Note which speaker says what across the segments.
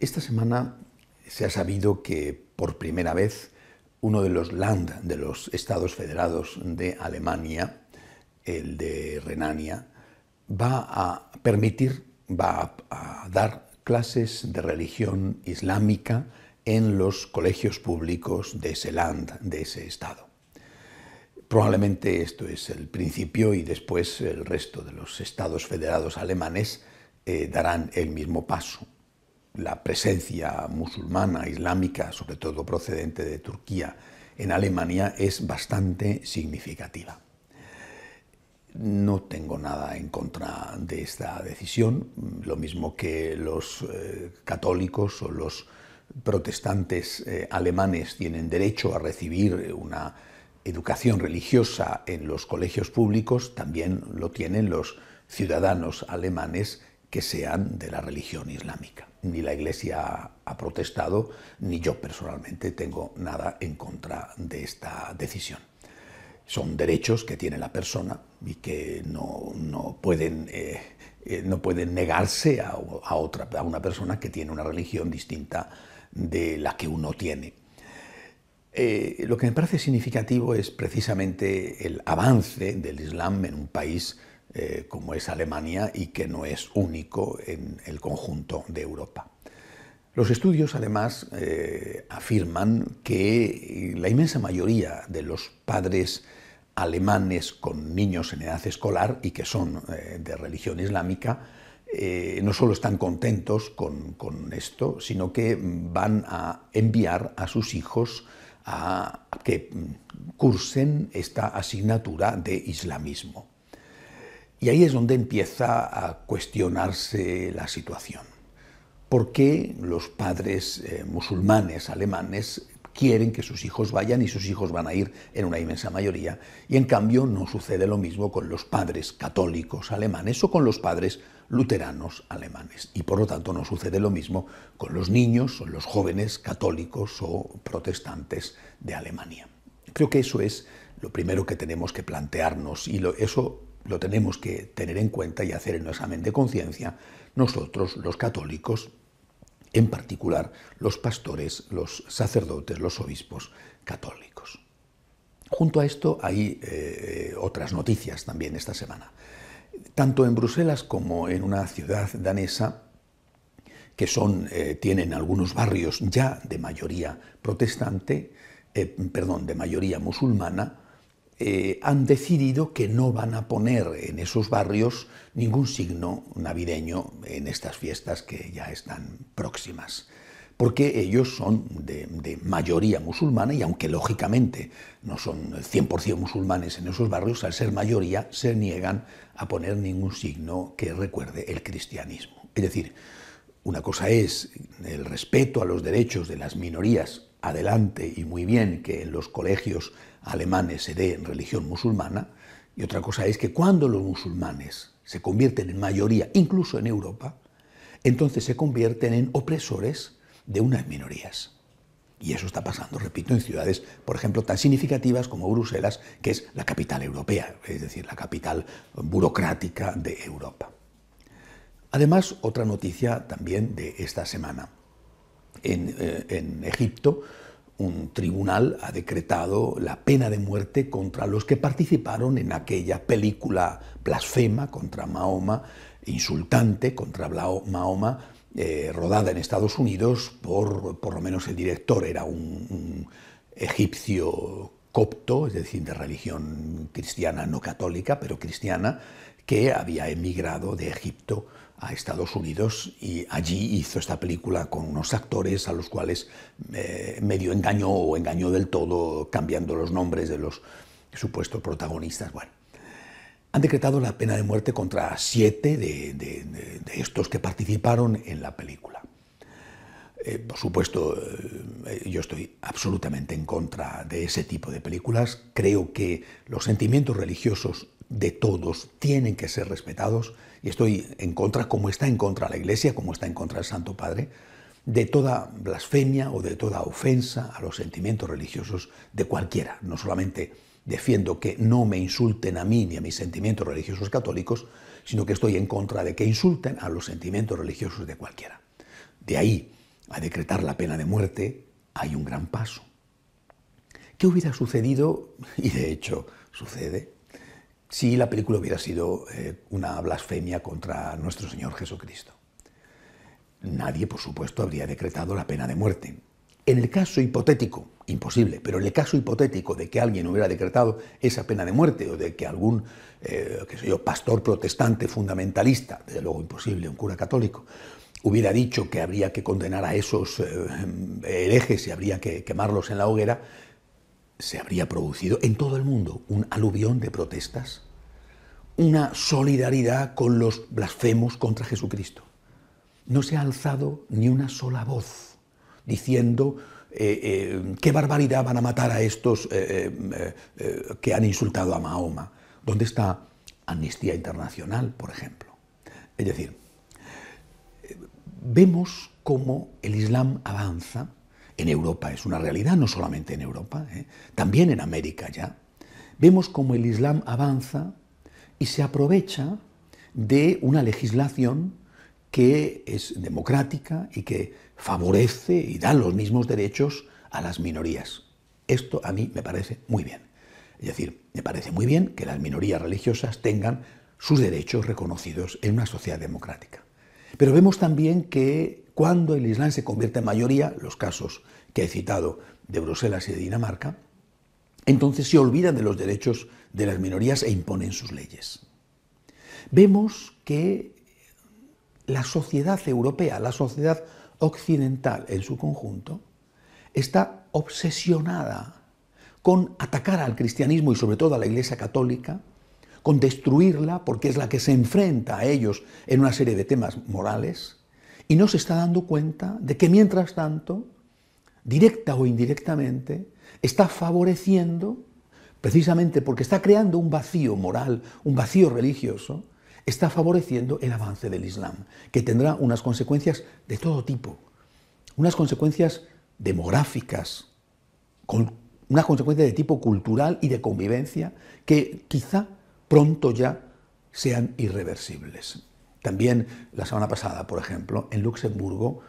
Speaker 1: Esta semana se ha sabido que por primera vez uno de los Land, de los Estados Federados de Alemania, el de Renania, va a dar clases de religión islámica en los colegios públicos de ese Land, de ese Estado. Probablemente esto es el principio y después el resto de los Estados Federados alemanes darán el mismo paso. La presencia musulmana, islámica, sobre todo procedente de Turquía, en Alemania es bastante significativa. No tengo nada en contra de esta decisión, lo mismo que los católicos o los protestantes alemanes tienen derecho a recibir una educación religiosa en los colegios públicos, también lo tienen los ciudadanos alemanes que sean de la religión islámica. Ni la Iglesia ha protestado, ni yo personalmente tengo nada en contra de esta decisión. Son derechos que tiene la persona y que no pueden negarse a una persona que tiene una religión distinta de la que uno tiene. Lo que me parece significativo es precisamente el avance del Islam en un país como es Alemania y que no es único en el conjunto de Europa. Los estudios, además, afirman que la inmensa mayoría de los padres alemanes con niños en edad escolar y que son de religión islámica no solo están contentos con esto, sino que van a enviar a sus hijos a que cursen esta asignatura de islamismo. Y ahí es donde empieza a cuestionarse la situación. ¿Por qué los padres musulmanes alemanes quieren que sus hijos vayan y sus hijos van a ir en una inmensa mayoría? Y en cambio no sucede lo mismo con los padres católicos alemanes o con los padres luteranos alemanes. Y por lo tanto no sucede lo mismo con los niños o los jóvenes católicos o protestantes de Alemania. Creo que eso es lo primero que tenemos que plantearnos y eso lo tenemos que tener en cuenta y hacer en un examen de conciencia nosotros, los católicos, en particular los pastores, los sacerdotes, los obispos católicos. Junto a esto hay otras noticias también esta semana. Tanto en Bruselas como en una ciudad danesa que tienen algunos barrios ya de mayoría protestante, de mayoría musulmana, han decidido que no van a poner en esos barrios ningún signo navideño en estas fiestas que ya están próximas, porque ellos son de mayoría musulmana y aunque lógicamente no son 100% musulmanes en esos barrios, al ser mayoría se niegan a poner ningún signo que recuerde el cristianismo. Es decir, una cosa es el respeto a los derechos de las minorías, adelante y muy bien que en los colegios alemanes se dé religión musulmana, y otra cosa es que cuando los musulmanes se convierten en mayoría, incluso en Europa, entonces se convierten en opresores de unas minorías. Y eso está pasando, repito, en ciudades, por ejemplo, tan significativas como Bruselas, que es la capital europea, es decir, la capital burocrática de Europa. Además, otra noticia también de esta semana. En Egipto, un tribunal ha decretado la pena de muerte contra los que participaron en aquella película blasfema contra Mahoma, insultante contra Mahoma, rodada en Estados Unidos por lo menos el director era un egipcio copto, es decir, de religión cristiana, no católica, pero cristiana, que había emigrado de Egipto a Estados Unidos y allí hizo esta película con unos actores a los cuales medio engañó o engañó del todo cambiando los nombres de los supuestos protagonistas. Bueno, han decretado la pena de muerte contra 7 de estos que participaron en la película. Por supuesto, yo estoy absolutamente en contra de ese tipo de películas. Creo que los sentimientos religiosos de todos tienen que ser respetados y estoy en contra, como está en contra la Iglesia, como está en contra el Santo Padre, de toda blasfemia o de toda ofensa a los sentimientos religiosos de cualquiera. No solamente defiendo que no me insulten a mí ni a mis sentimientos religiosos católicos, sino que estoy en contra de que insulten a los sentimientos religiosos de cualquiera. De ahí a decretar la pena de muerte, hay un gran paso. ¿Qué hubiera sucedido, y de hecho sucede, si la película hubiera sido una blasfemia contra nuestro Señor Jesucristo? Nadie, por supuesto, habría decretado la pena de muerte. En el caso hipotético, imposible, pero en el caso hipotético de que alguien hubiera decretado esa pena de muerte o de que algún, pastor protestante fundamentalista, desde luego imposible, un cura católico, hubiera dicho que habría que condenar a esos herejes y habría que quemarlos en la hoguera, se habría producido en todo el mundo un aluvión de protestas, una solidaridad con los blasfemos contra Jesucristo. No se ha alzado ni una sola voz diciendo qué barbaridad van a matar a estos que han insultado a Mahoma. ¿Dónde está Amnistía Internacional, por ejemplo? Es decir, vemos cómo el Islam avanza. En Europa es una realidad, no solamente en Europa, también en América ya. Vemos cómo el Islam avanza y se aprovecha de una legislación que es democrática y que favorece y da los mismos derechos a las minorías. Esto a mí me parece muy bien. Es decir, me parece muy bien que las minorías religiosas tengan sus derechos reconocidos en una sociedad democrática. Pero vemos también que cuando el Islam se convierte en mayoría, los casos que he citado de Bruselas y de Dinamarca, entonces se olvidan de los derechos de las minorías e imponen sus leyes. Vemos que la sociedad europea, la sociedad occidental en su conjunto, está obsesionada con atacar al cristianismo y sobre todo a la Iglesia católica, con destruirla porque es la que se enfrenta a ellos en una serie de temas morales, y no se está dando cuenta de que mientras tanto, directa o indirectamente, está favoreciendo, precisamente porque está creando un vacío moral, un vacío religioso, está favoreciendo el avance del Islam, que tendrá unas consecuencias de todo tipo, unas consecuencias demográficas, con una consecuencia de tipo cultural y de convivencia que quizá pronto ya sean irreversibles. También la semana pasada, por ejemplo, en Luxemburgo,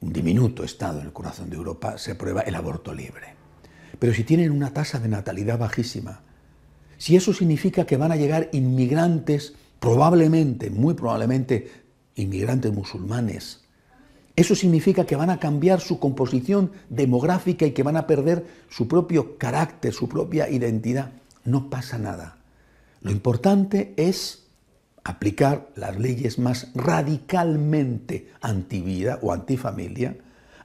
Speaker 1: un diminuto estado en el corazón de Europa, se aprueba el aborto libre. Pero si tienen una tasa de natalidad bajísima, si eso significa que van a llegar inmigrantes, probablemente, muy probablemente, inmigrantes musulmanes, eso significa que van a cambiar su composición demográfica y que van a perder su propio carácter, su propia identidad. No pasa nada. Lo importante es aplicar las leyes más radicalmente antivida o antifamilia,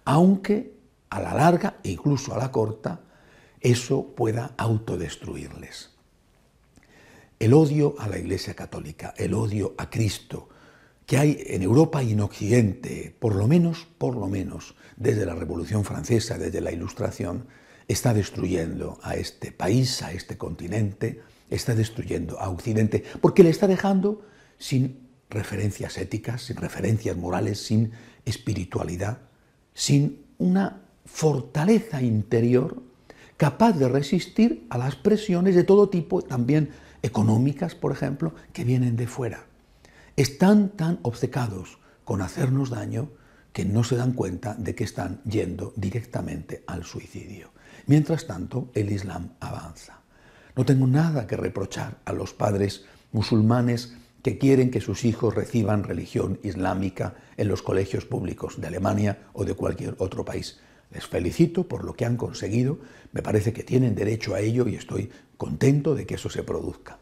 Speaker 1: aunque a la larga e incluso a la corta eso pueda autodestruirles. El odio a la Iglesia Católica, el odio a Cristo, que hay en Europa y en Occidente, por lo menos, desde la Revolución Francesa, desde la Ilustración, está destruyendo a este país, a este continente, está destruyendo a Occidente, porque le está dejando sin referencias éticas, sin referencias morales, sin espiritualidad, sin una fortaleza interior capaz de resistir a las presiones de todo tipo, también económicas, por ejemplo, que vienen de fuera. Están tan obcecados con hacernos daño que no se dan cuenta de que están yendo directamente al suicidio. Mientras tanto, el Islam avanza. No tengo nada que reprochar a los padres musulmanes que quieren que sus hijos reciban religión islámica en los colegios públicos de Alemania o de cualquier otro país. Les felicito por lo que han conseguido, me parece que tienen derecho a ello y estoy contento de que eso se produzca.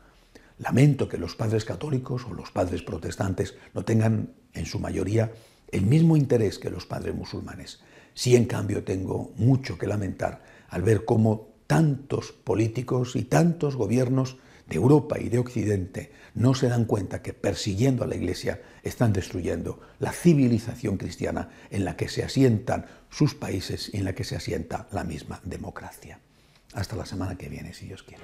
Speaker 1: Lamento que los padres católicos o los padres protestantes no tengan, en su mayoría, el mismo interés que los padres musulmanes. Sí, en cambio, tengo mucho que lamentar al ver cómo tantos políticos y tantos gobiernos de Europa y de Occidente no se dan cuenta que persiguiendo a la Iglesia están destruyendo la civilización cristiana en la que se asientan sus países y en la que se asienta la misma democracia. Hasta la semana que viene, si Dios quiere.